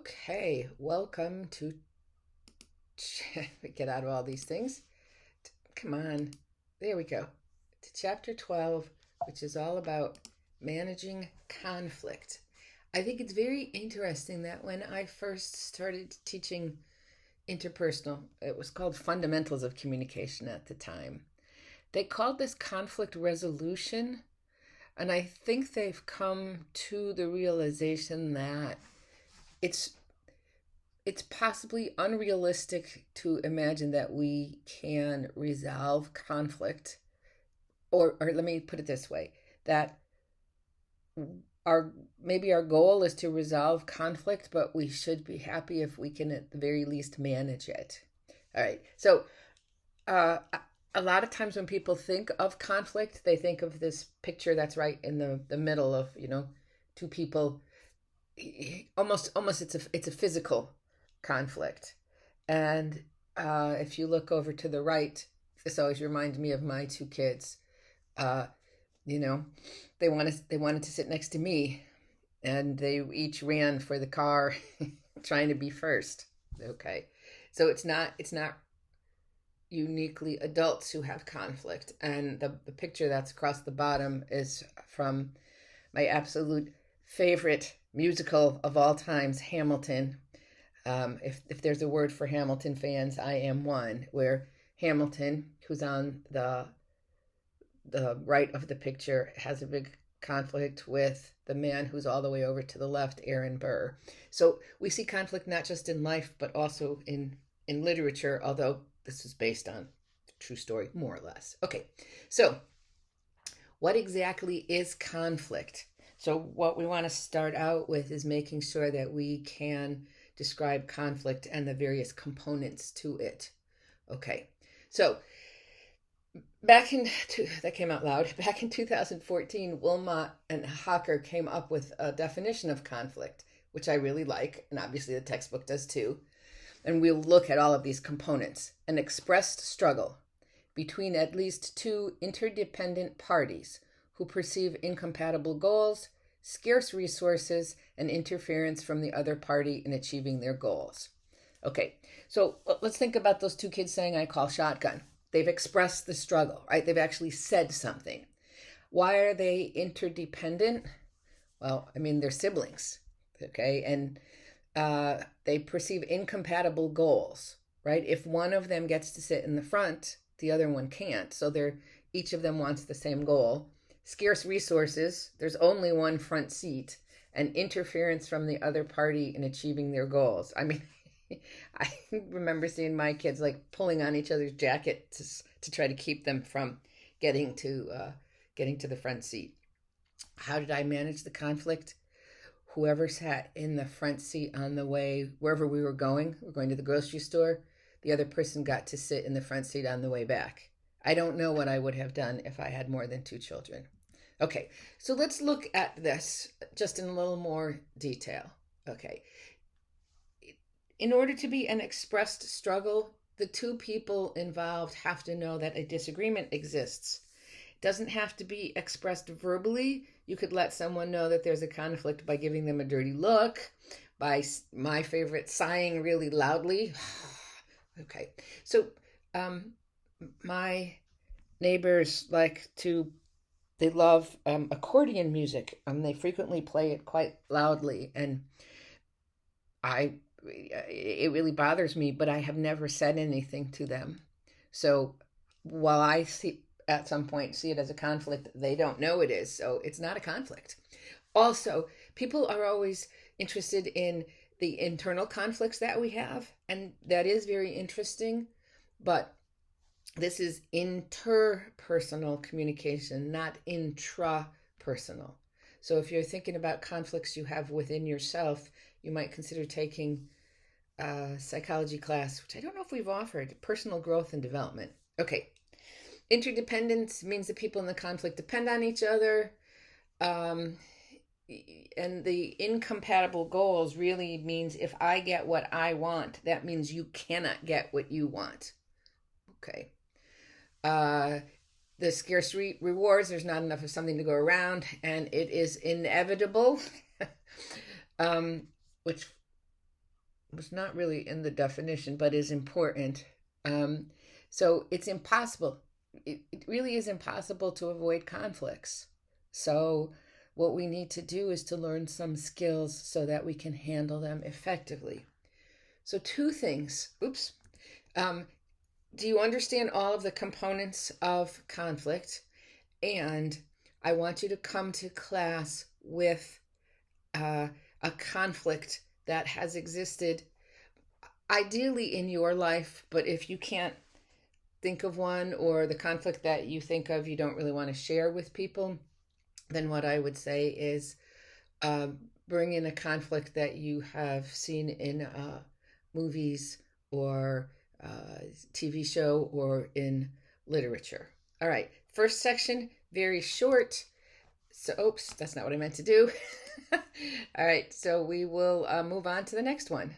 Okay, welcome to get out of all these things. Come on. There we go. To chapter 12, which is all about managing conflict. I think it's very interesting that when I first started teaching interpersonal, it was called Fundamentals of Communication at the time. They called this conflict resolution, and I think they've come to the realization that it's it's possibly unrealistic to imagine that we can resolve conflict, or let me put it this way, that our maybe our goal is to resolve conflict, but we should be happy if we can at the very least manage it. All right, so uh, a lot of times when people think of conflict, they think of this picture that's right in the middle of two people. Almost it's a physical conflict. And if you look over to the right, this always reminds me of my two kids. Uh, you know, they wanted to sit next to me, and they each ran for the car, trying to be first. Okay, so it's not uniquely adults who have conflict. And the picture that's across the bottom is from my absolute favorite musical of all times, Hamilton. If there's a word for Hamilton fans, I am one. Where Hamilton, who's on the right of the picture, has a big conflict with the man who's all the way over to the left, Aaron Burr. So we see conflict not just in life, but also in literature, although this is based on a true story, more or less. Okay, so what exactly is conflict? So what we want to start out with is making sure that we can describe conflict and the various components to it. Okay, so that came out loud. Back in 2014, Wilmot and Hocker came up with a definition of conflict, which I really like, and obviously the textbook does too. And we'll look at all of these components. An expressed struggle between at least two interdependent parties who perceive incompatible goals, scarce resources, and interference from the other party in achieving their goals. Okay, so let's think about those two kids saying, "I call shotgun." They've expressed the struggle, right? They've actually said something. Why are they interdependent? Well, I mean, they're siblings, okay? And they perceive incompatible goals, right? If one of them gets to sit in the front, the other one can't. So each of them wants the same goal. Scarce resources, there's only one front seat, and interference from the other party in achieving their goals. I mean, I remember seeing my kids like pulling on each other's jackets to try to keep them from getting to the front seat. How did I manage the conflict? Whoever sat in the front seat on the way wherever we're going to the grocery store, the other person got to sit in the front seat on the way back. I don't know what I would have done if I had more than two children. Okay, so let's look at this just in a little more detail. Okay. In order to be an expressed struggle, the two people involved have to know that a disagreement exists. It doesn't have to be expressed verbally. You could let someone know that there's a conflict by giving them a dirty look, by my favorite, sighing really loudly. Okay, so my neighbors they love accordion music. They frequently play it quite loudly, and it really bothers me, but I have never said anything to them. So while I at some point see it as a conflict, they don't know it is, so it's not a conflict. Also, people are always interested in the internal conflicts that we have, and that is very interesting, but this is interpersonal communication, not intrapersonal. So if you're thinking about conflicts you have within yourself, you might consider taking a psychology class, which I don't know if we've offered, personal growth and development. Okay. Interdependence means that people in the conflict depend on each other. And the incompatible goals really means if I get what I want, that means you cannot get what you want. Okay. The scarce rewards, there's not enough of something to go around, and it is inevitable, which was not really in the definition, but is important. Um, so it's impossible. It really is impossible to avoid conflicts. So what we need to do is to learn some skills so that we can handle them effectively. So two things. Oops. Um, do you understand all of the components of conflict? And I want you to come to class with a conflict that has existed ideally in your life, but if you can't think of one, or the conflict that you think of you don't really want to share with people, then what I would say is uh, bring in a conflict that you have seen in movies or TV show or in literature. All right, first section, very short. So, oops, that's not what I meant to do. All right, so we will move on to the next one.